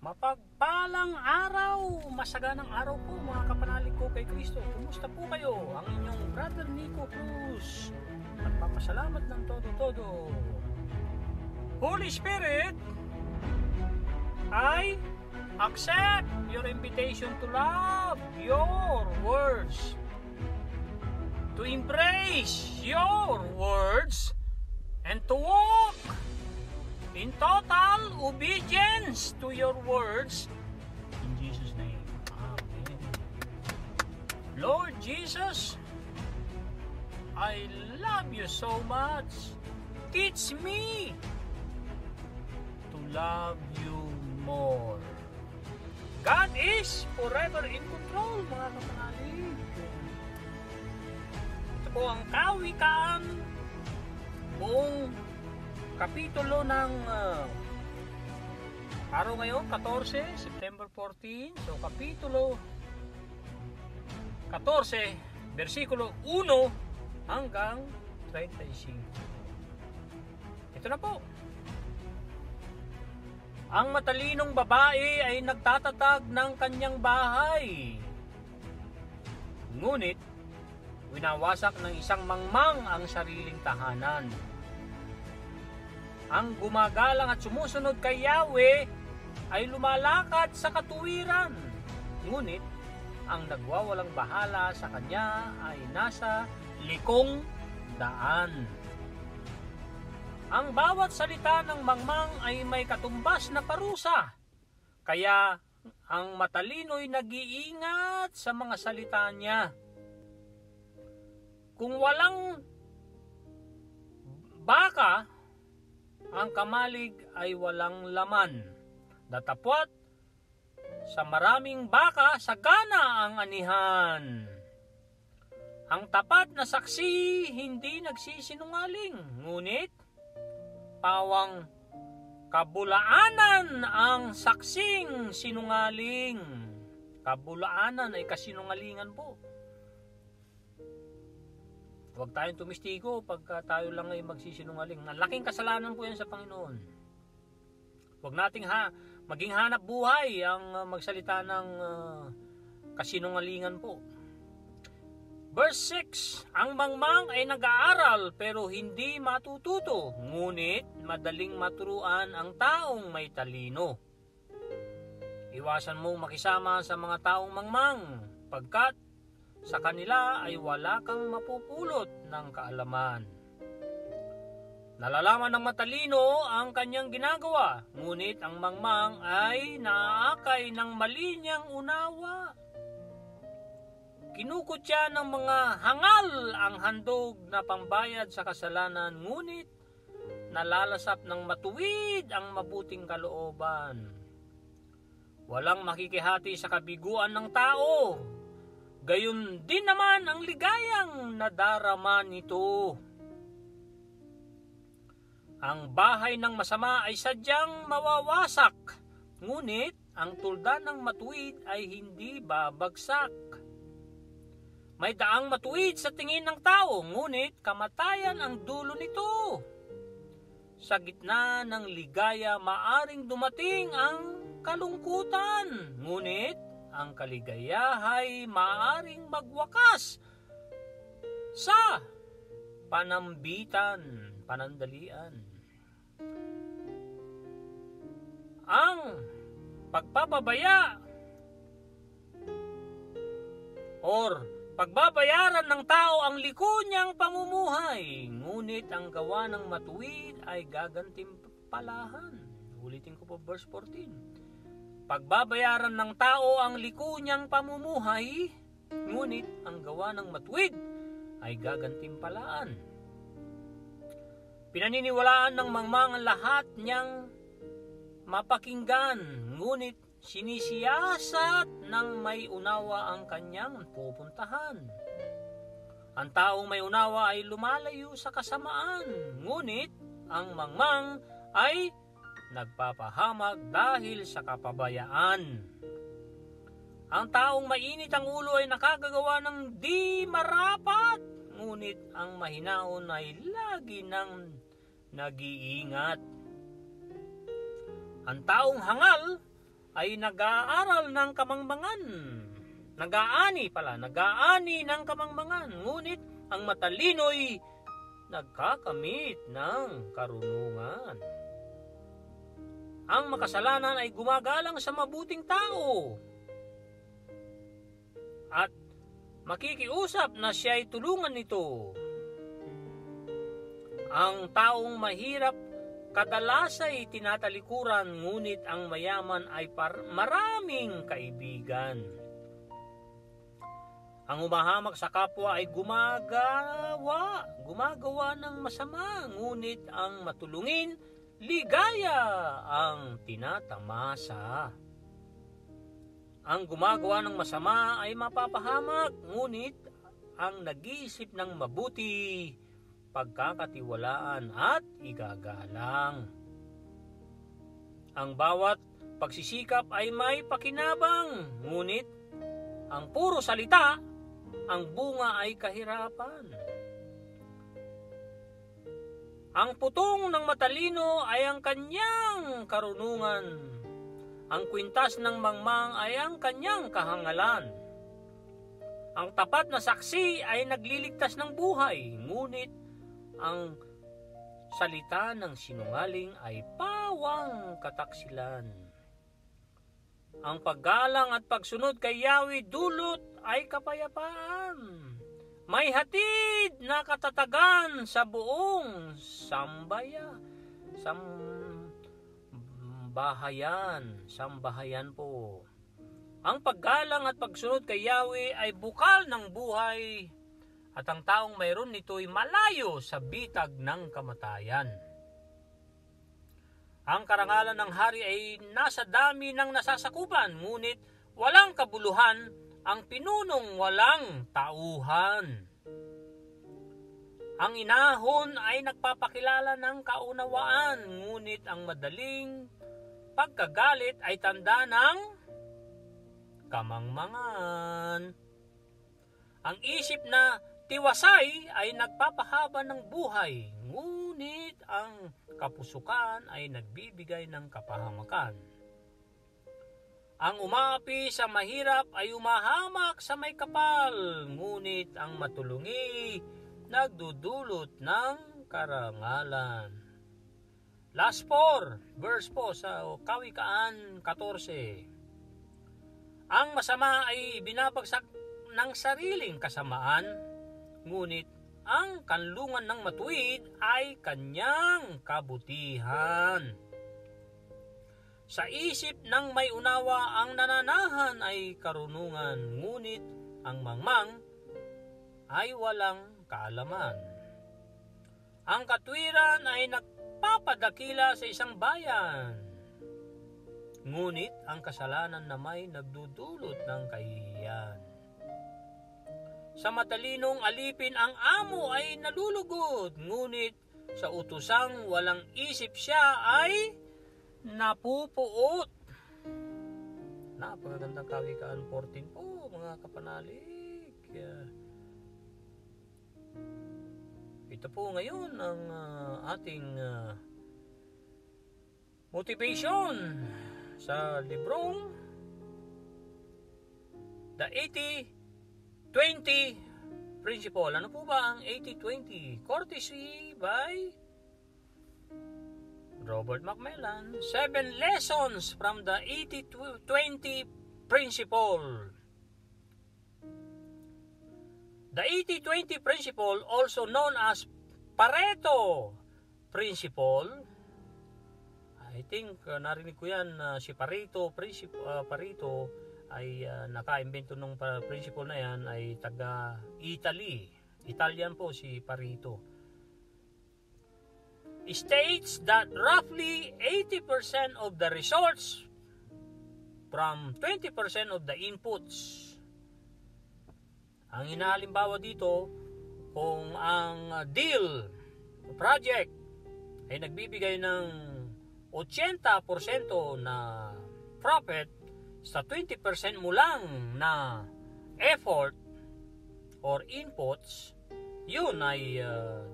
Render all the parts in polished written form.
Mapagpalang araw, masaganang araw po mga kapanalig ko kay Kristo. Kumusta po kayo? Ang inyong brother Nico Cruz. Nagpapasalamat ng todo-todo. Holy Spirit, I accept your invitation to love your words, to embrace your words, and to walk in total obedience to your words. In Jesus' name, Amen. Lord Jesus, I love you so much. Teach me to love you more. God is forever in control, mga kapanalig. Ito po ang kawikaan, buong kapitulo ng araw ngayon, 14, September 14. So, kapitulo 14, versikulo 1 hanggang 35. Ito na po. Ang matalinong babae ay nagtatatag ng kanyang bahay. Ngunit, winawasak ng isang mangmang ang sariling tahanan. Ang gumagalang at sumusunod kay Yahweh ay lumalakad sa katuwiran. Ngunit, ang nagwawalang bahala sa kanya ay nasa likong daan. Ang bawat salita ng mangmang ay may katumbas na parusa. Kaya, ang matalino'y nag-iingat sa mga salita niya. Kung walang baka, ang kamalig ay walang laman. Datapwat, sa maraming baka, sagana ang anihan. Ang tapat na saksi hindi nagsisinungaling, ngunit pawang kabulaanan ang saksing sinungaling. Kabulaanan ay kasinungalingan po. Huwag tayong tumistigo pagka tayo lang ay magsisinungaling. Malaking kasalanan po yan sa Panginoon. Huwag nating maging hanap buhay ang magsalita ng kasinungalingan po. Verse 6, ang mangmang ay nag-aaral pero hindi matututo, ngunit madaling maturuan ang taong may talino. Iwasan mong makisama sa mga taong mangmang, pagkat sa kanila ay wala kang mapupulot ng kaalaman. Nalalaman ng matalino ang kanyang ginagawa, ngunit ang mangmang ay naaakay ng mali niyang unawa. Kinukutya ng mga hangal ang handog na pambayad sa kasalanan, ngunit nalalasap ng matuwid ang mabuting kalooban. Walang makikihati sa kabiguan ng tao, gayon din naman ang ligayang nadarama nito. Ang bahay ng masama ay sadyang mawawasak, ngunit ang tulda ng matuwid ay hindi babagsak. May daang matuwid sa tingin ng tao, ngunit kamatayan ang dulo nito. Sa gitna ng ligaya, maaring dumating ang kalungkutan, ngunit ang kaligayahay maaring magwakas sa panandalian. Ang pagpapabaya pagbabayaran ng tao ang liko niyang pamumuhay, ngunit ang gawa ng matuwid ay gagantimpalahan. Ulitin ko po verse 14. Pagbabayaran ng tao ang liko niyang pamumuhay, ngunit ang gawa ng matuwid ay gagantimpalaan. Pinaniniwalaan ng mangmang ang lahat niyang mapakinggan, ngunit sinisiyasat ng may unawa ang kanyang pupuntahan. Ang taong may unawa ay lumalayo sa kasamaan, ngunit ang mangmang ay nagpapahamag dahil sa kapabayaan. Ang taong mainit ang ulo ay nakagagawa ng di marapat, ngunit ang mahinaon ay lagi nang nag-iingat. Ang taong hangal ay nag-aaral ng kamangmangan. Nag-aani ng kamangmangan. Ngunit ang matalino'y nagkakamit ng karunungan. Ang makasalanan ay gumagalang sa mabuting tao at makikiusap na siya'y tulungan nito. Ang taong mahirap kadalas ay tinatalikuran, ngunit ang mayaman ay maraming kaibigan. Ang humahamak sa kapwa ay gumagawa ng masama, ngunit ang matulungin, ligaya ang tinatamasa. Ang gumagawa ng masama ay mapapahamak, ngunit ang nag-iisip ng mabuti, pagkakatiwalaan at igagalang. Ang bawat pagsisikap ay may pakinabang, ngunit ang puro salita, ang bunga ay kahirapan. Ang putong ng matalino ay ang kanyang karunungan. Ang kwintas ng mangmang ay ang kanyang kahangalan. Ang tapat na saksi ay nagliligtas ng buhay, ngunit ang salita ng sinungaling ay pawang kataksilan. Ang paggalang at pagsunod kay Yahweh dulot ay kapayapaan. May hatid na katatagan sa buong sambahayan po. Ang paggalang at pagsunod kay Yahweh ay bukal ng buhay, at ang taong mayroon nito'y malayo sa bitag ng kamatayan. Ang karangalan ng hari ay nasa dami ng nasasakupan, ngunit walang kabuluhan ang pinunong walang tauhan. Ang inahon ay nagpapakilala ng kaunawaan, ngunit ang madaling pagkagalit ay tanda ng kamangmangan. Ang isip na tiwasay ay nagpapahaba ng buhay, ngunit ang kapusukan ay nagbibigay ng kapahamakan. Ang umaapi sa mahirap ay umahamak sa may kapal, ngunit ang matulungi nagdudulot ng karangalan. Last 4, verse po sa Kawikaan 14. Ang masama ay binabagsak ng sariling kasamaan, ngunit ang kanlungan ng matuwid ay kanyang kabutihan. Sa isip ng may unawa ang nananahan ay karunungan, ngunit ang mangmang ay walang kaalaman. Ang katwiran ay nagpapadakila sa isang bayan, ngunit ang kasalanan na may nagdudulot ng kahihiyan. Sa matalinong alipin ang amo ay nalulugod, ngunit sa utusang walang isip siya ay napupuot. Napakagandang Kawikaan 14 po, mga kapanalig. Ito po ngayon ang ating motivation sa librong The 80-20 Principle. Ano po ba ang 80-20? Courtesy by Robert Macmillan. 7 lessons from the 80-20 Principle. The 80-20 Principle, also known as Pareto Principle. I think narinig ko yan, si Pareto ay naka-invento ng principle na yan ay taga Italy. Italian po si Pareto. States that roughly 80% of the results from 20% of the inputs. Ang inahalimbawa dito, kung ang deal, project, ay nagbibigay ng 80% na profit, sa 20% mo lang na effort or inputs, yun ay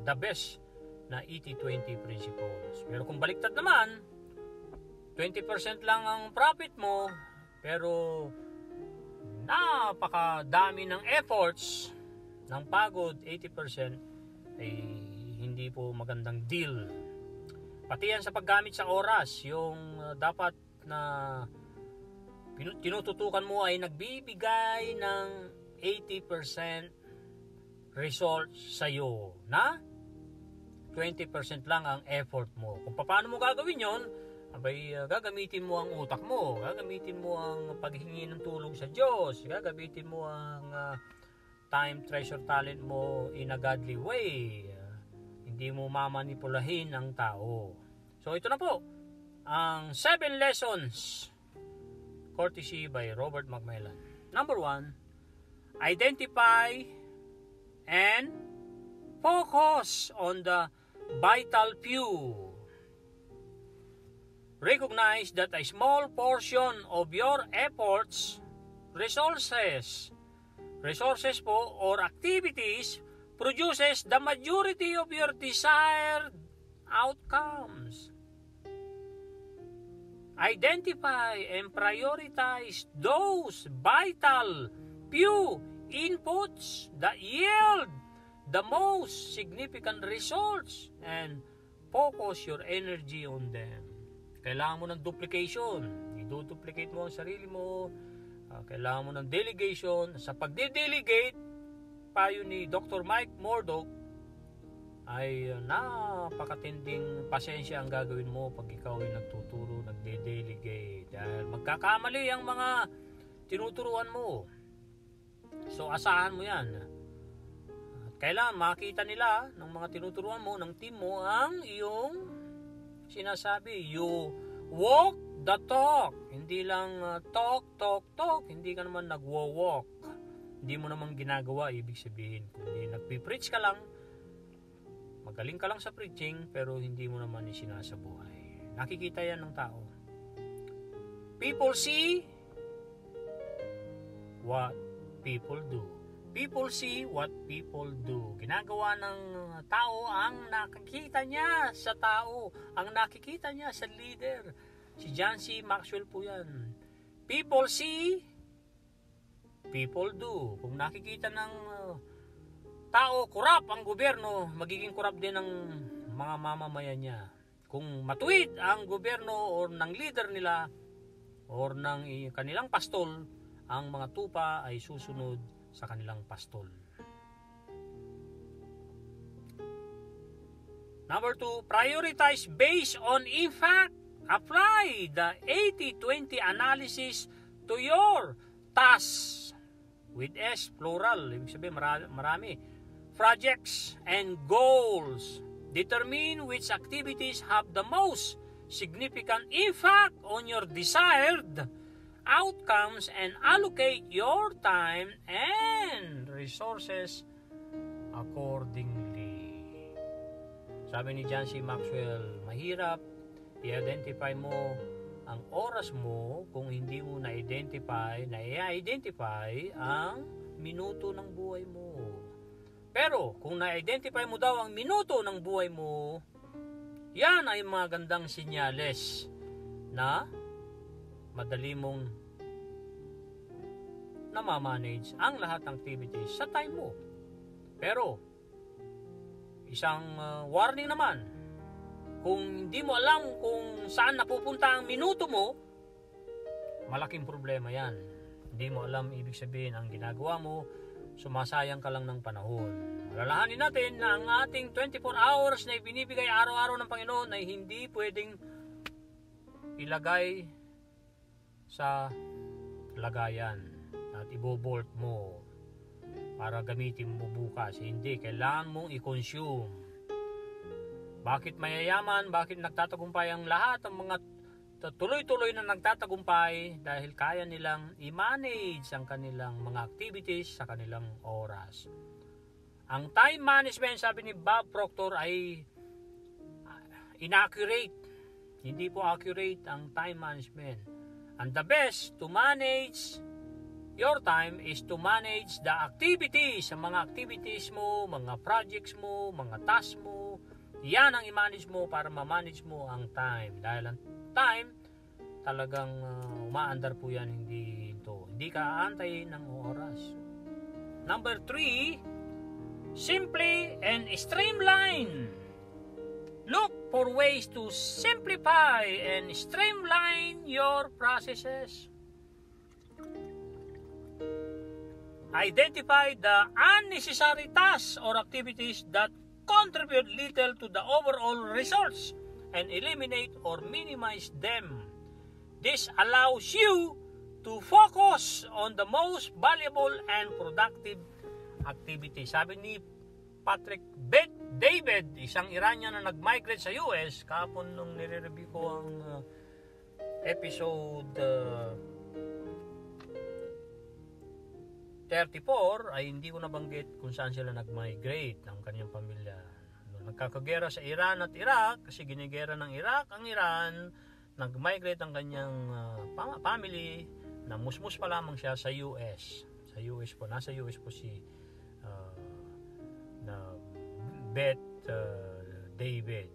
the best na 80-20 principles. Pero kung baliktad naman, 20% lang ang profit mo, pero napakadami ng efforts, ng pagod, 80%, ay hindi po magandang deal. Pati yan sa paggamit sa oras, yung dapat na tinututukan mo ay nagbibigay ng 80% results sa'yo, na 20% lang ang effort mo. Kung paano mo gagawin yon, gagamitin mo ang utak mo, gagamitin mo ang paghingi ng tulong sa Diyos, gagamitin mo ang time, treasure, talent mo in a godly way. Hindi mo mamanipulahin ang tao. So ito na po ang 7 lessons courtesy by Robert McMillan. Number 1, identify and focus on the vital few. Recognize that a small portion of your efforts, resources po or activities produces the majority of your desired outcomes. Identify and prioritize those vital few inputs that yield the most significant results and focus your energy on them. Kailangan mo ng duplication. I-duplicate mo ang sarili mo. Kailangan mo ng delegation. Sa pagde-delegate, payo ni Dr. Mike Murdock, ay napakatinding pasensya ang gagawin mo pag ikaw ay nagtuturo, nagde-delegate. Dahil magkakamali ang mga tinuturuan mo. So asahan mo yan. At kailangan makita nila ng mga tinuturuan mo, ng team mo, ang iyong sinasabi. You walk the talk. Hindi lang talk. Hindi ka naman nagwo-walk. Hindi mo naman ginagawa, ibig sabihin. Kundi nagpipreach ka lang, magaling ka lang sa preaching, pero hindi mo naman isinasabuhay. Nakikita yan ng tao. People see what people do. People see what people do. Ginagawa ng tao ang nakikita niya sa tao, ang nakikita niya sa leader. Si John C. Maxwell po yan. People see, people do. Kung nakikita ng tao, kurap ang gobyerno, magiging kurap din ang mga mamamayan niya. Kung matuwid ang gobyerno or ng leader nila or ng kanilang pastol, ang mga tupa ay susunod sa kanilang pastol. Number 2, prioritize based on impact. Apply the 80-20 analysis to your tasks. With S, plural. Ibig sabihin, marami. Projects and goals. Determine which activities have the most significant impact on your desired outcomes and allocate your time and resources accordingly. Sabi ni John C. Maxwell, mahirap i-identify mo ang oras mo kung hindi mo na-identify ang minuto ng buhay mo. Pero kung na-identify mo daw ang minuto ng buhay mo, yan ay magandang sinyales na madali mong namamanage ang lahat ng activities sa time mo. Pero isang warning naman, kung hindi mo alam kung saan napupunta ang minuto mo, malaking problema yan. Hindi mo alam, ibig sabihin ang ginagawa mo, sumasayang ka lang ng panahon. Alalahanin natin na ang ating 24 hours na ibinibigay araw-araw ng Panginoon ay hindi pwedeng ilagay sa lagayan at ibobolt mo para gamitin mo bukas. Hindi, kailangan mong i-consume. Bakit mayayaman? Bakit nagtatagumpay ang lahat ng mga tuloy-tuloy na nagtatagumpay? Dahil kaya nilang i-manage ang kanilang mga activities sa kanilang oras. Ang time management, sabi ni Bob Proctor, ay inaccurate. Hindi po accurate ang time management. And the best to manage your time is to manage the activities, ang mga activities mo, mga projects mo, mga tasks mo. Yan ang i-manage mo para ma-manage mo ang time. Dahil ang time talagang umaandar po yan, hindi ka aantay ng oras. Number 3, simply and streamline. Look for ways to simplify and streamline your processes. Identify the unnecessary tasks or activities that contribute little to the overall results and eliminate or minimize them. This allows you to focus on the most valuable and productive activities. Sabi ni Patrick Bet-David, isang Iranian na nag-migrate sa US, kahapon nung nire-review ko ang episode 34, ay hindi ko nabanggit kung saan sila nag-migrate ng kanyang pamilya. Nagkakagera sa Iran at Iraq, kasi ginigera ng Iraq ang Iran, nag-migrate ang kanyang family, na musmus pa lamang siya sa US. Sa US po, nasa US po si David.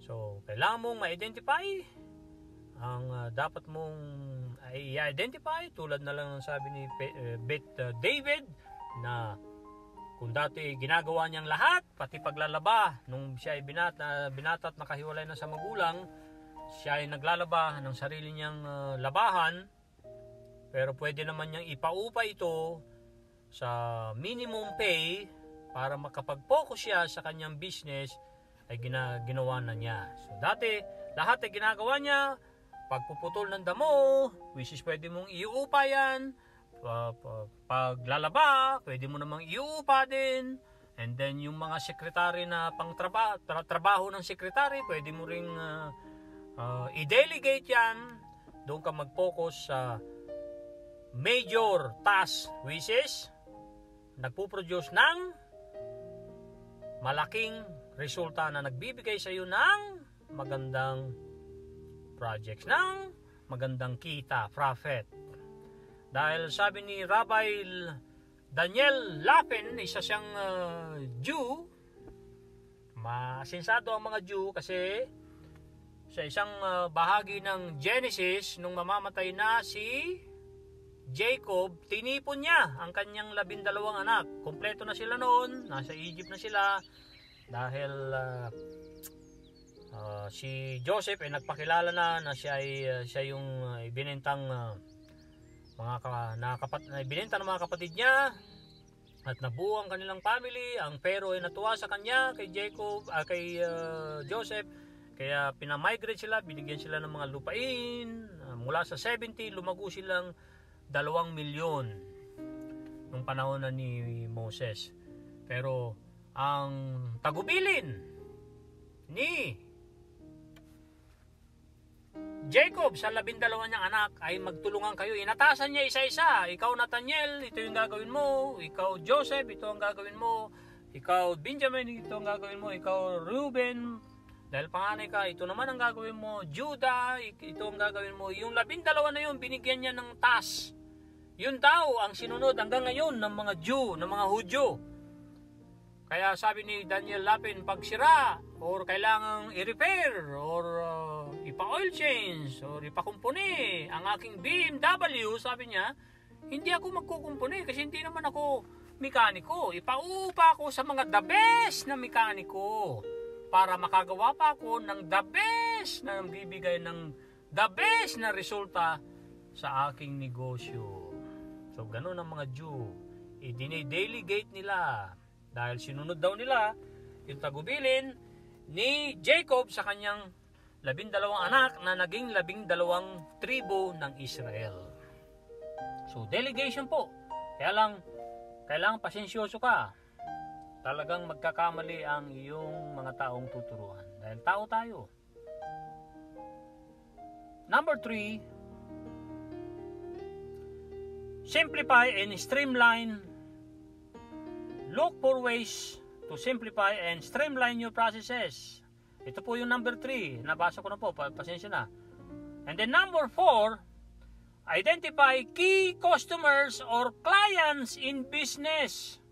So, kailangan mong ma-identify ang dapat mong i-identify, tulad na lang ng sabi ni David, na kung dati ginagawa niyang lahat, pati paglalaba, nung siya ay binata at nakahiwalay na sa magulang, siya ay naglalaba ng sarili niyang labahan, pero pwede naman niyang ipaupa ito sa minimum pay para makapag-focus siya sa kanyang business, ay ginawa na niya. So dati, lahat ay ginagawa niya, pagpuputol ng damo, which is pwede mong iuupa yan, paglalaba, pwede mo namang iuupa din, and then yung mga sekretary na trabaho ng sekretary, pwede mo ring i-delegate yan, doon ka mag-focus sa major task, which is nagpuproduce ng malaking resulta na nagbibigay sa iyo ng magandang projects, ng magandang kita, profit. Dahil sabi ni Rabbi Daniel Lapin, isa siyang Jew, masinsado ang mga Jew kasi sa isang bahagi ng Genesis, nung mamamatay na si Jacob, tinipon niya ang kanyang 12 anak. Kompleto na sila noon, nasa Egypt na sila, dahil si Joseph ay nagpakilala na siya yung ibinentang ibinenta ng mga kapatid niya, at nabuo ang kanilang family. Ang Pharaoh ay natuwa sa kanya, kay Joseph, kaya pinamigrate sila, binigyan sila ng mga lupain. Mula sa 70, lumago silang 2 milyon nung panahon na ni Moses. Pero ang tagubilin ni Jacob sa 12 niyang anak ay magtulungan kayo. Inatasan niya isa-isa. Ikaw Nathaniel, ito yung gagawin mo. Ikaw Joseph, ito ang gagawin mo. Ikaw Benjamin, ito ang gagawin mo. Ikaw Reuben, dahil panganay ka, ito naman ang gagawin mo. Judah, ito ang gagawin mo. Yung 12 na yun, binigyan niya ng task. Yun daw ang sinunod hanggang ngayon ng mga Jew, ng mga Hudyo. Kaya sabi ni Daniel Lapin, pag sira, or kailangang i-repair, or ipa-oil change, or ipakumpuni ang aking BMW, sabi niya, hindi ako magkukumpuni kasi hindi naman ako mekaniko. Ipaupa ako sa mga the best na mekaniko para makagawa pa ako ng the best na bibigay ng the best na resulta sa aking negosyo. So, ganun ang mga Jew. I-delegate nila dahil sinunod daw nila yung tagubilin ni Jacob sa kanyang 12 anak na naging 12 tribo ng Israel. So, delegation po. Kaya lang, kailangan pasensyoso ka. Talagang magkakamali ang iyong mga taong tuturuan. Dahil tao tayo. Number 3, simplify and streamline. Look for ways to simplify and streamline your processes. Ito po yung number 3. Nabasa ko na po, pasensya na. And then number 4, identify key customers or clients in business.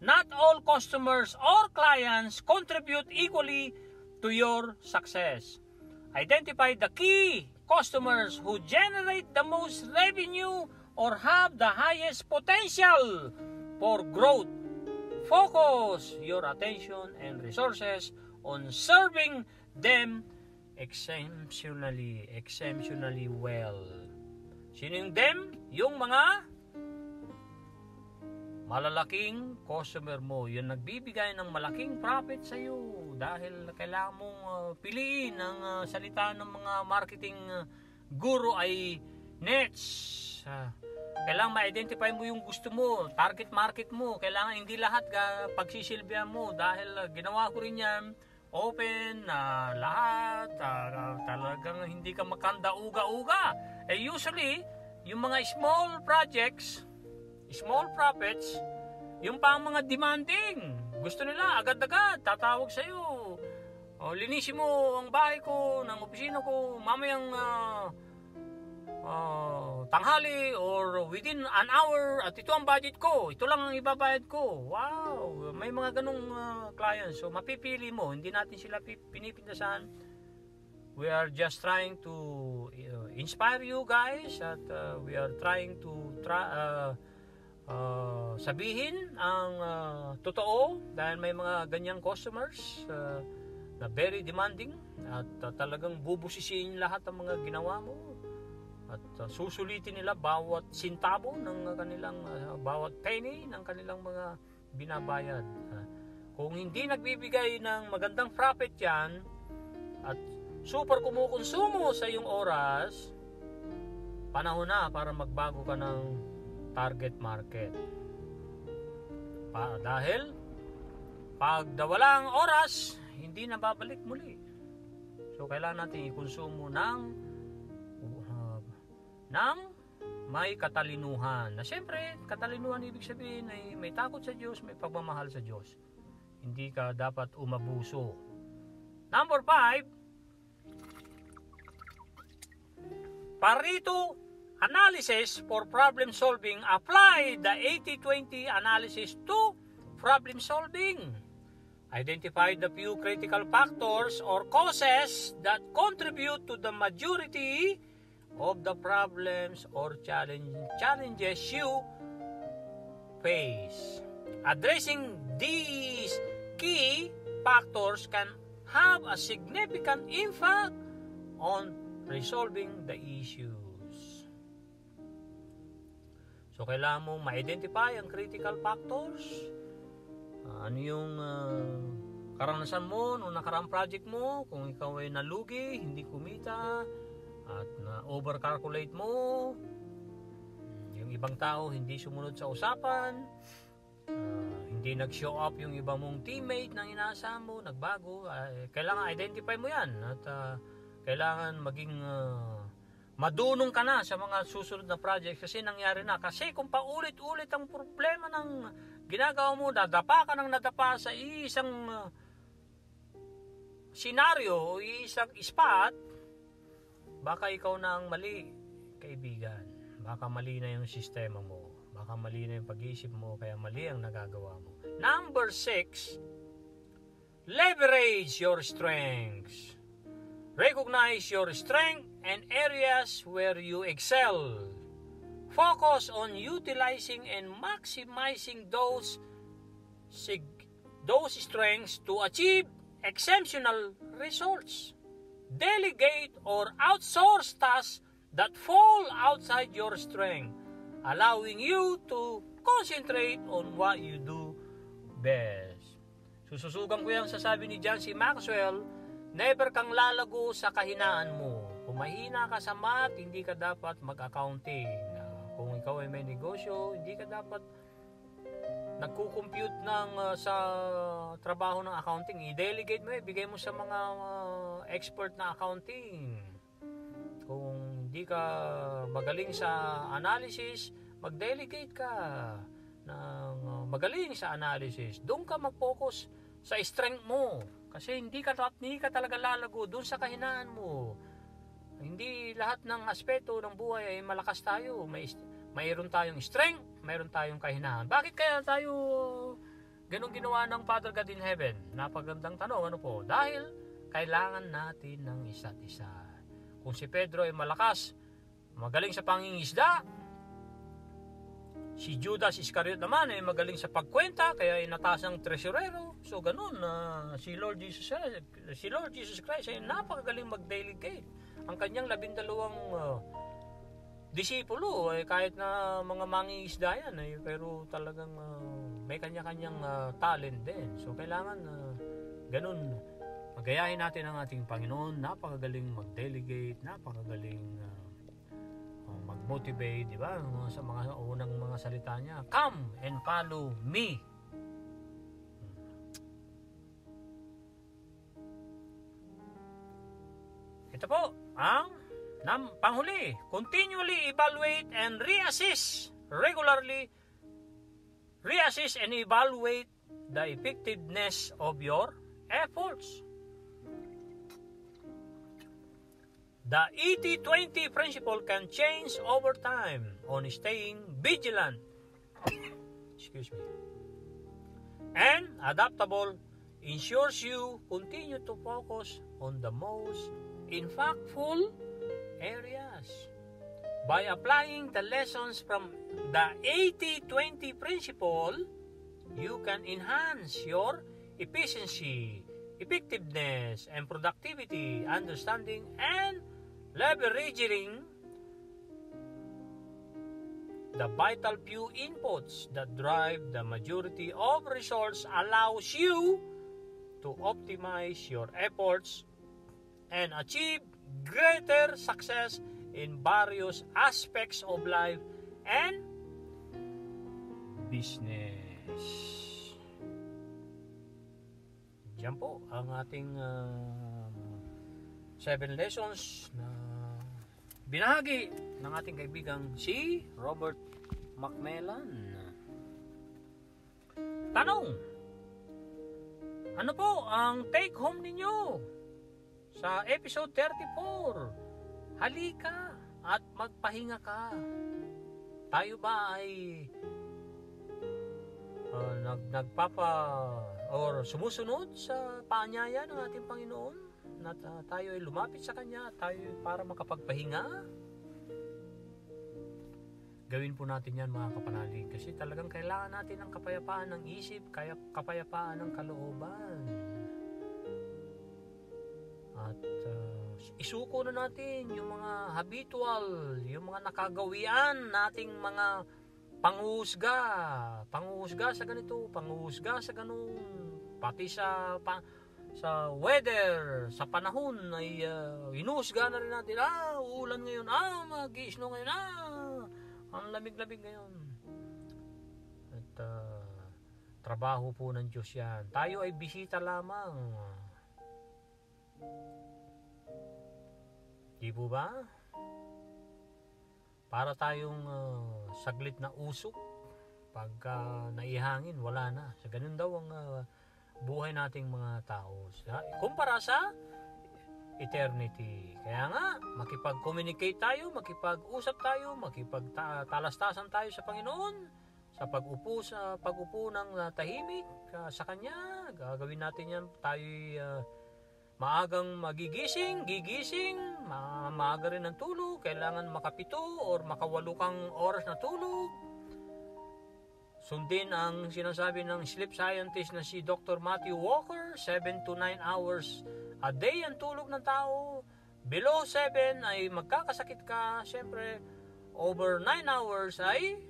Not all customers or clients contribute equally to your success. Identify the key customers who generate the most revenue or have the highest potential for growth. Focus your attention and resources on serving them exceptionally well. Sino yung them? Yung mga malalaking customer mo. Yun nagbibigay ng malaking profit sa iyo dahil kailangan mong piliin ang salita ng mga marketing guru ay niche. Kailangan ma-identify mo yung gusto mo, target market mo. Kailangan hindi lahat pagsisilbihan mo dahil ginawa ko rin yan open na lahat, talagang hindi ka makanda uga-uga. Usually yung mga small projects, small profits, yung pang mga demanding, gusto nila agad-agad tatawag sa iyo. Linisin mo ang bahay ko, ng opisina ko mamayang tanghali or within an hour at ito ang budget ko, ito lang ang ibabayad ko. Wow, may mga ganong clients. So mapipili mo, hindi natin sila pinipindasan. We are just trying to inspire you guys at we are trying to sabihin ang totoo dahil may mga ganyang customers na very demanding at talagang bubusisiin lahat ng mga ginawa mo at susulitin nila bawat sintabo ng kanilang bawat penny ng kanilang mga binabayad. Kung hindi nagbibigay ng magandang profit yan at super kumukonsumo sa iyong oras, panahon na para magbago ka ng target market. Dahil pag nawala ang oras, hindi na babalik muli. So kailangan natin ikonsumo ng may katalinuhan. Na siyempre, katalinuhan ibig sabihin ay may takot sa Diyos, may pagmamahal sa Diyos. Hindi ka dapat umabuso. Number 5, Pareto analysis for problem solving. Apply the 80-20 analysis to problem solving. Identify the few critical factors or causes that contribute to the majority of the problems or challenges you face. Addressing these key factors can have a significant impact on resolving the issues. So, kailangan mong ma-identify ang critical factors. Ano yung karanasan mo nung nakaraang project mo, kung ikaw ay nalugi, hindi kumita, at na-overcalculate mo, yung ibang tao hindi sumunod sa usapan, hindi nag-show up yung iba mong teammate na inaasahan mo, nagbago, kailangan identify mo yan at kailangan maging madunong ka na sa mga susunod na project kasi nangyari na. Kasi kung paulit-ulit ang problema ng ginagawa mo, nadapa ka ng nadapa sa isang senaryo o isang spot, baka ikaw na ang mali, kaibigan. Baka mali na yung sistema mo. Baka mali na yung pag-iisip mo, kaya mali ang nagagawa mo. Number 6, leverage your strengths. Recognize your strength and areas where you excel. Focus on utilizing and maximizing those strengths to achieve exceptional results. Delegate or outsource tasks that fall outside your strength, allowing you to concentrate on what you do best. Sususugan ko yung sasabi ni John C. Maxwell, never kang lalago sa kahinaan mo. Kung mahina ka sa math, hindi ka dapat mag-accounting. Kung ikaw ay may negosyo, hindi ka dapat nagko-compute sa trabaho ng accounting. I-delegate mo, bigay mo sa mga expert na accounting. Kung hindi ka magaling sa analysis, mag-delegate ka ng magaling sa analysis. Doon ka mag-focus sa strength mo. Kasi hindi ka talaga lalago doon sa kahinaan mo. Hindi lahat ng aspeto ng buhay ay malakas tayo. Mayroon tayong strength, mayroon tayong kahinaan. Bakit kaya tayo ganun ginawa ng Father God in Heaven? Napagandang tanong, ano po? Dahil kailangan natin ng isa't isa. Kung si Pedro ay malakas, magaling sa pangingisda, si Judas Iscariot naman ay magaling sa pagkwenta, kaya inataas ang tresurero. So ganun, si Lord Jesus Christ ay napakagaling mag-delegate. Ang kanyang 12 disipulo, kahit na mga mangingisda yan, pero talagang may kanya-kanyang talent din. So kailangan ganun, magayahin natin ang ating Panginoon. Napakagaling mag-delegate, napakagaling mag-motivate, di ba? Sa mga unang mga salita niya, come and follow me. Ito po ang panghuli. Continually evaluate and reassess. Regularly reassess and evaluate the effectiveness of your efforts. The 80-20 principle can change over time on staying vigilant. Excuse me. And adaptable ensures you continue to focus on the most impactful areas. By applying the lessons from the 80-20 principle, you can enhance your efficiency, effectiveness, and productivity, understanding, and leveraging the vital few inputs that drive the majority of results allows you to optimize your efforts and achieve greater success in various aspects of life and business. Diyan po ang ating 7 lessons na binahagi ng ating kaibigang si Robert McMillan. Tanong, ano po ang take home ninyo sa episode 34? Halika at magpahinga ka. Tayo ba ay sumusunod sa paanyaya ng ating Panginoon na tayo ay lumapit sa Kanya, tayo para makapagpahinga? Gawin po natin yan, mga kapanalig, kasi talagang kailangan natin ng kapayapaan ng isip, kapayapaan ng kalooban. At isuko na natin yung mga habitual, yung mga nakagawian nating mga panguhusga sa ganito, panguhusga sa ganun, pati sa weather, sa panahon ay hinuhusga na rin natin. Uulan ngayon, mag-i-snow ngayon, ang lamig-lamig ngayon. At trabaho po ng Diyos yan. Tayo ay bisita lamang. Di po ba? Para tayong saglit na usok, pagka naihangin, wala na. Sa ganun daw ang buhay nating mga tao. Kumpara sa eternity. Kaya nga, makipag-communicate tayo, makipag-usap tayo, makipagtalastasan tayo sa Panginoon, sa pag-upo ng tahimik sa Kanya. Gagawin natin yan. Tayo'y maagang gigising, maaga rin ng tulog, kailangan makapito or makawalo kang oras na tulog. Sundin ang sinasabi ng sleep scientist na si Dr. Matthew Walker, 7 to 9 hours a day ang tulog ng tao. Below 7 ay magkakasakit ka. Siyempre, over 9 hours ay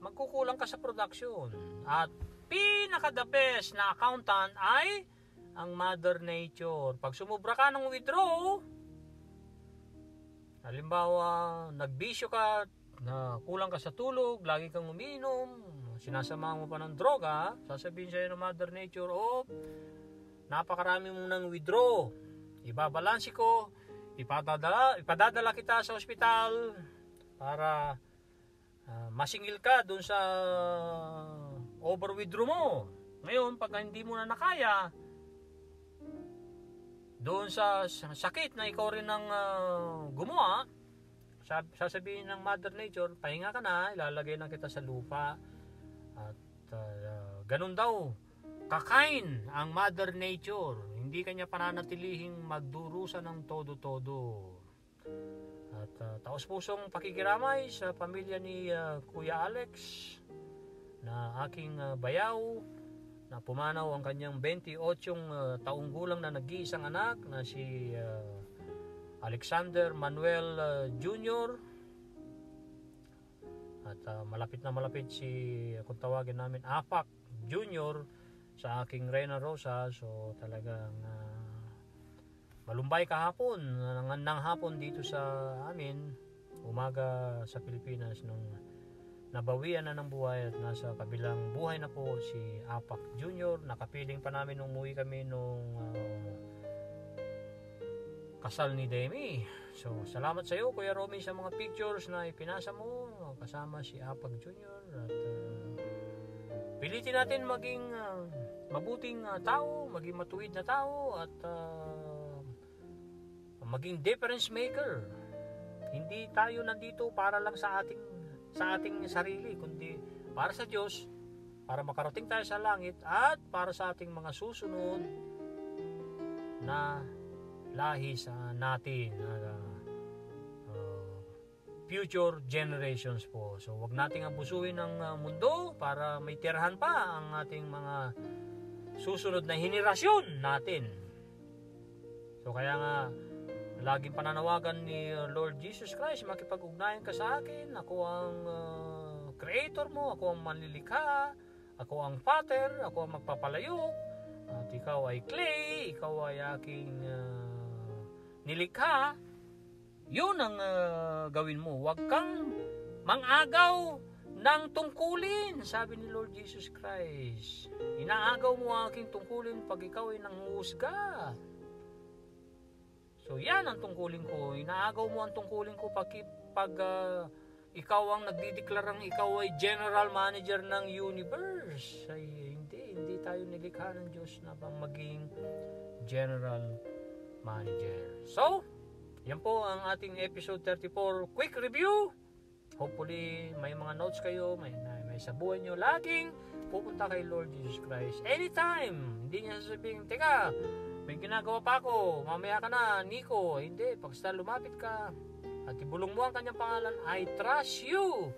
magkukulang ka sa production. At pinaka-the best na accountant ay ang Mother Nature. Pag sumubra ka ng withdraw, halimbawa, nagbisyo ka, na kulang ka sa tulog, lagi kang umiinom, sinasama mo pa ng droga, sasabihin sa'yo ng Mother Nature, napakarami mong nang withdraw. Ibabalansi ko, ipadadala kita sa ospital para masingil ka dun sa over withdraw mo. Ngayon, pag hindi mo na nakaya, doon sa sakit na ikaw rin ang gumawa, sasabihin ng Mother Nature, pahinga ka na, ilalagay na kita sa lupa. At ganun daw kakain ang Mother Nature. Hindi kanya pananatilihing magdurusa ng todo-todo. At taos-pusong pakikiramay sa pamilya ni Kuya Alex na aking bayaw na pumanaw ang kanyang 28 taong gulang na nag-iisang anak na si Alexander Manuel Jr. At malapit na malapit si, kung tawagin namin, Apak Jr. sa aking Reyna Rosa. So talagang malumbay kahapon ng hapon dito sa amin, umaga sa Pilipinas, nung nabawian na ng buhay at nasa kabilang buhay na po si Apak Jr. Nakapiling pa namin nung umuwi kami nung kasal ni Demi. So salamat sa iyo Kuya Romy sa mga pictures na ipinasa mo kasama si Apak Jr. At pilitin natin maging mabuting tao, maging matuwid na tao, at maging difference maker. Hindi tayo nandito para lang sa ating sarili, kundi para sa Diyos, para makarating tayo sa langit, at para sa ating mga susunod na lahi sa natin, future generations po. So wag nating abusuhin ang mundo para may tirahan pa ang ating mga susunod na henerasyon natin. So kaya nga laging pananawagan ni Lord Jesus Christ, makipag-ugnayan ka sa akin. Ako ang creator mo, ako ang manlilikha, ako ang Father, ako ang magpapalayok, at ikaw ay clay, ikaw ay aking nilikha. Yun ang gawin mo. Huwag kang mangagaw ng tungkulin, sabi ni Lord Jesus Christ. Inaagaw mo ang aking tungkulin pag ikaw ay nanghusga. So yan ang tungkulin ko. Inaagaw mo ang tungkulin ko pag ikaw ang nagdideklarang ikaw ay general manager ng universe. Ay hindi tayo nilikha ng Diyos na pang maging general manager. So, yan po ang ating episode 34 quick review. Hopefully may mga notes kayo, may sa buhay nyo. Laging pupunta kay Lord Jesus Christ anytime. Hindi niya sasabihin, teka, may ginagawa pa ako, mamaya ka na, Nico. Hindi, pagkasta lumapit ka at ibulong mo ang kanyang pangalan, I trust you,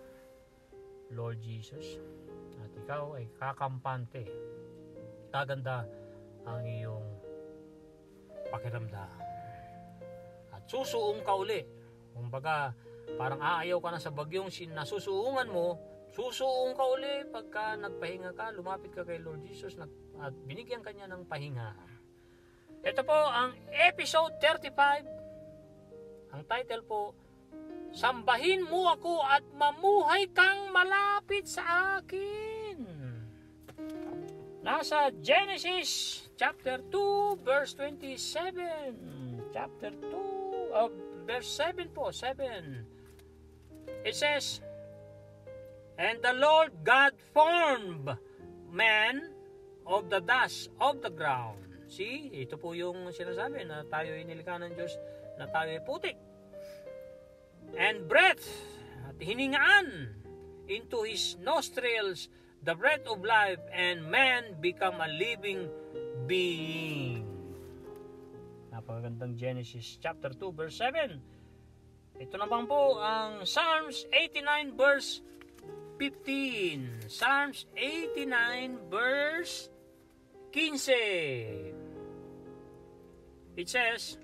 Lord Jesus. At ikaw ay kakampante. Kaganda ang iyong pakiramdam. At susuong ka uli. Kumbaga, parang aayaw ka na sa bagyong nasusuungan mo, susuong ka uli pagka nagpahinga ka, lumapit ka kay Lord Jesus at binigyan kanya ng pahinga. Ito po ang episode 35. Ang title po, Sambahin mo ako at mamuhay kang malapit sa akin. Nasa Genesis chapter 2 verse 27. Chapter 2 verse 7 po, 7. It says, And the Lord God formed man of the dust of the ground. See, ito po yung sinasabi na tayo ay nilikha ng Diyos, na tayo ay putik. And breath, at hiningaan into his nostrils the breath of life, and man become a living being. Napakagandang Genesis chapter 2 verse 7. Ito naman po ang Psalms 89 verse 15. Psalms 89 verse 15. It says,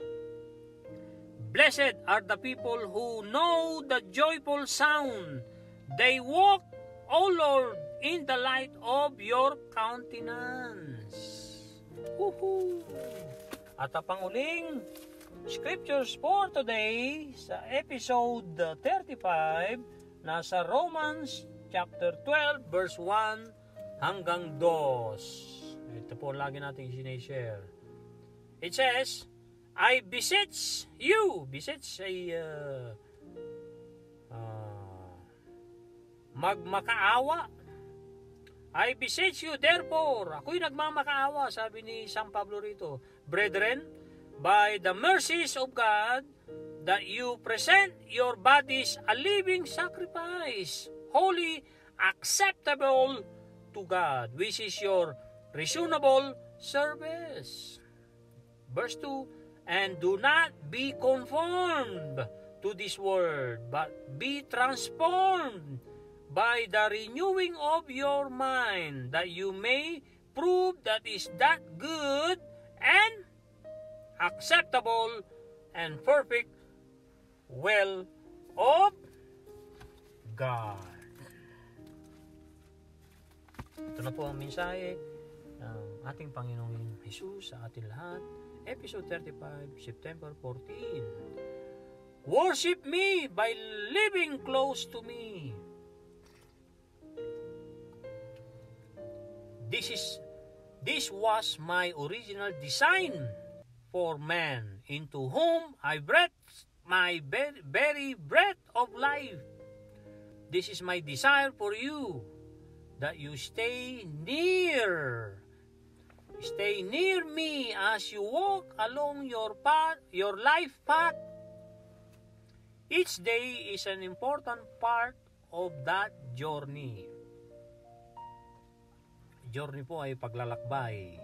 Blessed are the people who know the joyful sound. They walk, O Lord, in the light of your countenance. Woohoo! At ang panguling scriptures for today sa episode 35 nasa Romans chapter 12 verse 1 hanggang 2. Ito po lagi natin sinishare. It says, I beseech you. Beseech ay magmakaawa. I beseech you, therefore, ako'y nagmamakaawa, sabi ni San Pablo rito, brethren, by the mercies of God, that you present your bodies a living sacrifice, holy, acceptable to God, which is your reasonable service. Verse 2, and do not be conformed to this world, but be transformed by the renewing of your mind, that you may prove that is that good and acceptable and perfect will of God. Ito na po ang mensahe ng ating Panginoong Jesus sa ating lahat. Episode 35, September 14. Worship me by living close to me. This was my original design for man, into whom I breathed my very breath of life. This is my desire for you, that you stay near me as you walk along your path, your life path. Each day is an important part of that journey. Journey po ay paglalakbay.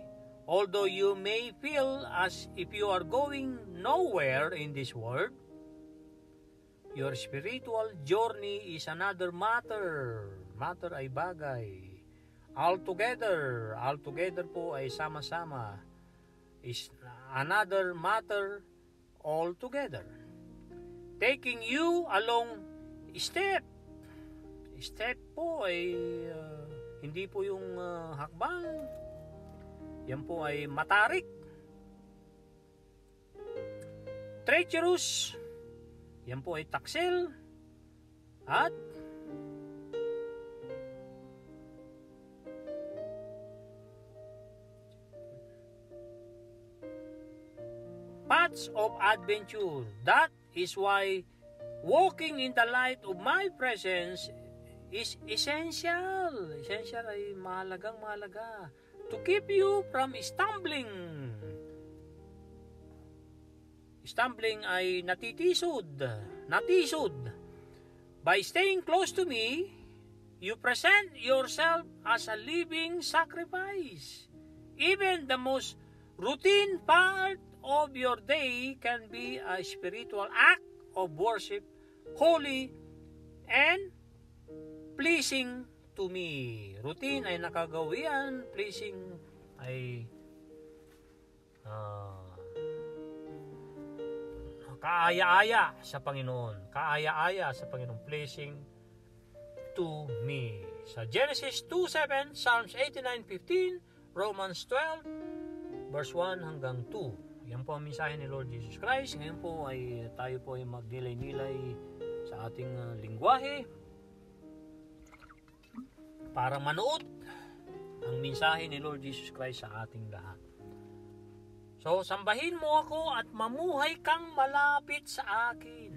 Although you may feel as if you are going nowhere in this world, your spiritual journey is another matter. Matter ay bagay. Altogether po ay sama-sama. Is another matter altogether. Taking you along step. Step po ay hindi po yung hakbang. Yan po ay matarik. Treacherous. Yan po ay taksil. At paths of adventure. That is why walking in the light of my presence is essential. Essential ay mahalagang mahalaga. To keep you from stumbling. Stumbling ay natisod. By staying close to me, you present yourself as a living sacrifice. Even the most routine part of your day can be a spiritual act of worship, holy and pleasing to me. Routine ay nakagawian, pleasing ay kaaya-aya sa Panginoon. Kaaya-aya sa Panginoon, pleasing to me. Sa Genesis 2:7, Psalms 89:15, Romans 12 verse 1 hanggang 2. Yan po ang mensahe ni Lord Jesus Christ. Ngayon po ay tayo po ay magnilay-nilay sa ating lingwahe para manood ang mensahe ni Lord Jesus Christ sa ating lahat. So, sambahin mo ako at mamuhay kang malapit sa akin.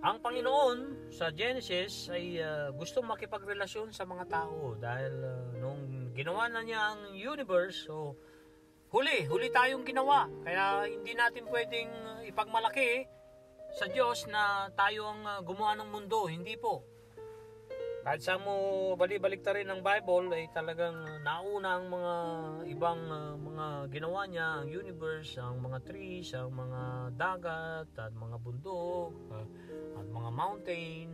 Ang Panginoon sa Genesis ay gusto makipagrelasyon sa mga tao dahil nung ginawa na niya ang universe, so huli tayong ginawa. Kaya hindi natin pwedeng ipagmalaki sa Diyos na tayo ang gumawa ng mundo. Hindi po. Kahit sa mo balik rin ng Bible ay talagang nauna ang mga ibang mga ginawa niya, ang universe, ang mga trees, ang mga dagat, at mga bundok, at mga mountain,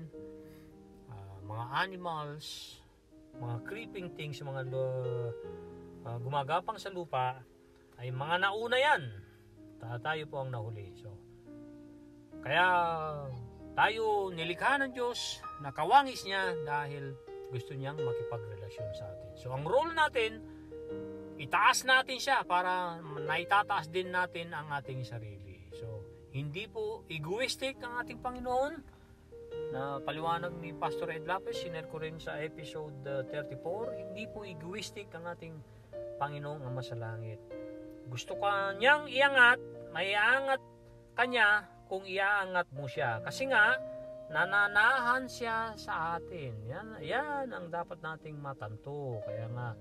mga animals, mga creeping things, mga gumagapang sa lupa, ay mga nauna yan. Tayo po ang nahuli. So, kaya tayo nilikha ng Diyos, nakawangis niya dahil gusto niyang makipagrelasyon sa atin. So ang role natin, itaas natin siya para naitataas din natin ang ating sarili. So hindi po egoistic ang ating Panginoon, na paliwanag ni Pastor Ed Lapez, sinare ko rin sa episode 34, hindi po egoistic ang ating Panginoong Ama sa Langit. Gusto ka niyang iangat, may iangat kanya kung iaangat mo siya. Kasi nga, nananahan siya sa atin. Yan ang dapat nating matanto. Kaya nga,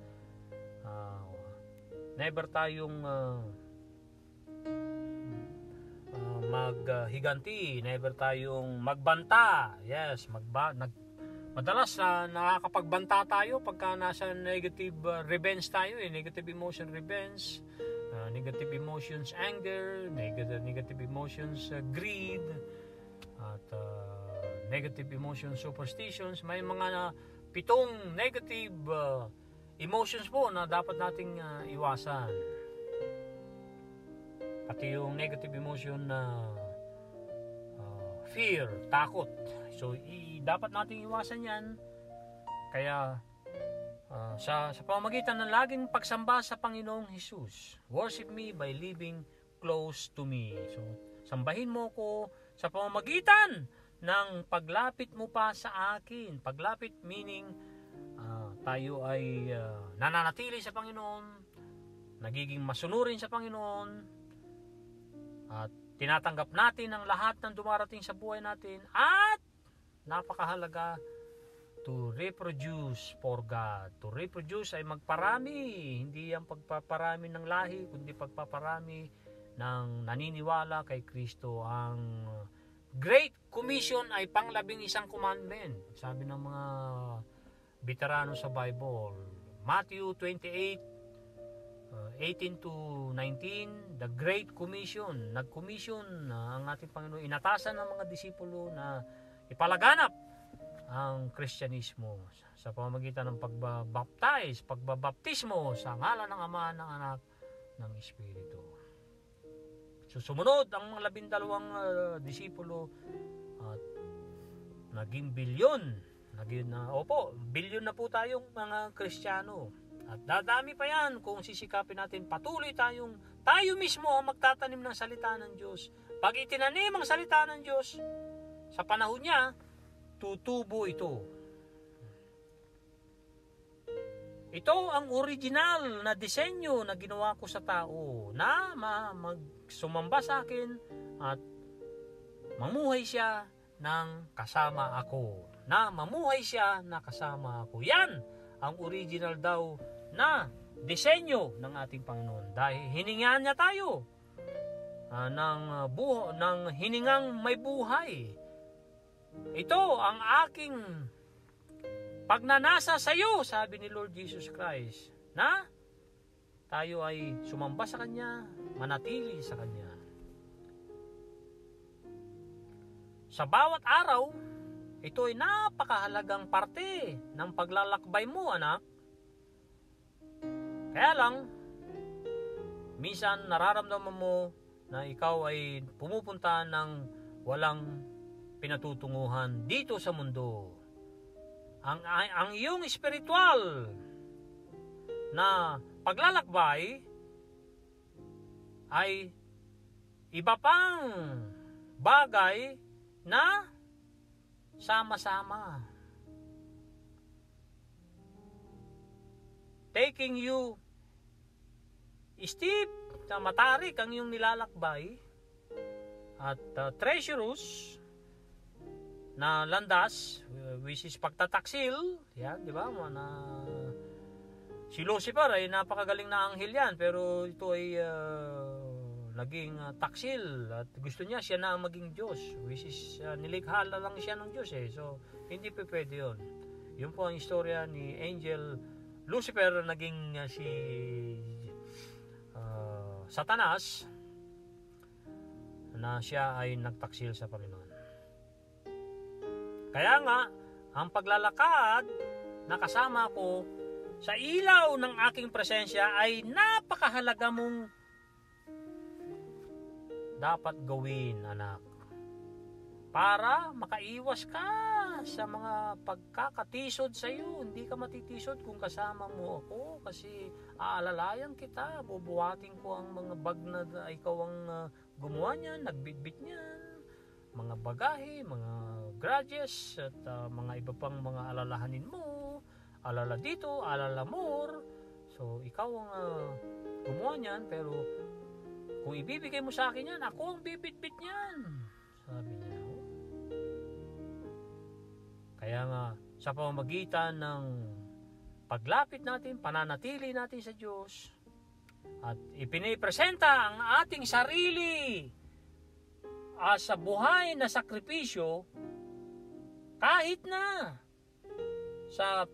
never tayong maghiganti, never tayong magbanta. Yes, Madalas nakakapagbanta tayo pagka nasa negative revenge tayo, negative emotion revenge, negative emotions anger, negative emotions greed, at negative emotions superstitions. May mga 7 negative emotions po na dapat nating iwasan. Pati yung negative emotion na fear, takot. So dapat nating iwasan yan. Kaya sa pamamagitan ng laging pagsamba sa Panginoong Hesus, worship me by living close to me. So sambahin mo ko sa pamamagitan ng paglapit mo pa sa akin. Paglapit meaning tayo ay nananatili sa Panginoon, nagiging masunurin sa Panginoon, at tinatanggap natin ang lahat ng dumarating sa buhay natin, at napakahalaga, to reproduce for God. To reproduce ay magparami, hindi ang pagpaparami ng lahi, kundi pagpaparami ng naniniwala kay Kristo. Ang Great Commission ay pang-11 commandment. Sabi ng mga veterano sa Bible, Matthew 28:18 to 19, the Great Commission. Nag-commission ang ating Panginoon, inatasan ng mga disipulo na ipalaganap ang Kristyanismo sa pamamagitan ng pagbabaptismo sa ngalan ng Ama, ng Anak, ng Espiritu. So sumunod ang mga 12 disipulo at naging bilyon. Bilyon na po tayong mga Kristiyano. At dadami pa yan kung sisikapin natin. Patuloy tayo mismo ang magtatanim ng salita ng Diyos. Pag itinanim ang salita ng Diyos, sa panahon niya, tutubo ito. Ito ang original na disenyo na ginawa ko sa tao, na magsumamba sa akin at mamuhay siya ng kasama ako. Yan ang original daw na disenyo ng ating Panginoon. Dahil hiningan niya tayo ng hiningang may buhay. Ito ang aking pagnanasa sa iyo, sabi ni Lord Jesus Christ, na tayo ay sumamba sa Kanya, manatili sa Kanya. Sa bawat araw, ito ay napakahalagang parte ng paglalakbay mo, anak. Kaya lang, minsan nararamdaman mo na ikaw ay pumupunta ng walang pinatutunguhan dito sa mundo. Ang iyong spiritual na paglalakbay ay iba pang bagay na sama-sama. Taking you steep na matarik ang iyong nilalakbay at treacherous na landas, which is pagtataksil, yan, di ba? Si Lucifer ay napakagaling na anghel yan, pero ito ay naging taksil at gusto niya siya na ang maging Diyos, which is nilikha lang siya ng Diyos so hindi pa pwede yun. Yun po ang istorya ni Angel Lucifer, naging si Satanas, na siya ay nagtaksil sa Panginoon. Kaya nga, ang paglalakad na kasama ko sa ilaw ng aking presensya ay napakahalaga mong dapat gawin, anak. Para makaiwas ka sa mga pagkakatisod sa iyo. Hindi ka matitisod kung kasama mo ako, kasi aalalayan kita. Bubuhatin ko ang mga bag na ikaw ang gumawa niyan, nagbitbit niyan, mga bagahe, mga grudges, at mga iba pang mga alalahanin mo, alala dito, alala more. So ikaw ang gumawa niyan, pero kung ibibigay mo sa akin yan, ako ang bibitbit niyan, sabi niya. Kaya nga, sa pamamagitan ng paglapit natin, pananatili natin sa Diyos, at ipinipresenta ang ating sarili sa buhay na sakripisyo, kahit na sa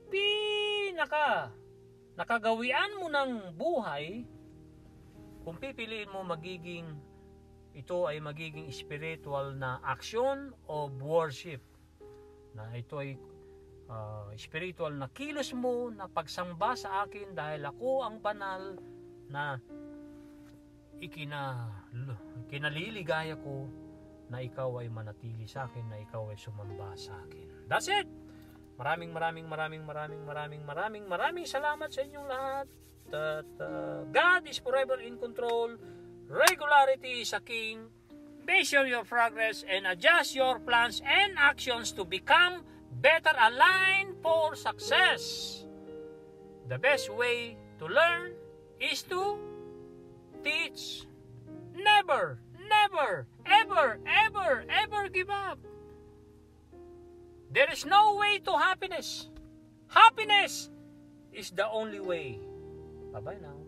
nakagawian mo ng buhay, kung pipiliin mo ito ay magiging spiritual na action o worship, na ito ay spiritual na kilos mo na pagsamba sa akin dahil ako ang banal na kinaliligaya ko na ikaw ay manatili sa akin, na ikaw ay sumamba sa akin. That's it! Maraming salamat sa inyong lahat. God is forever in control. Regularity is a king. Measure your progress and adjust your plans and actions to become better aligned for success. The best way to learn is to teach. Never ever give up. There is no way to happiness. Happiness is the only way. Bye-bye now.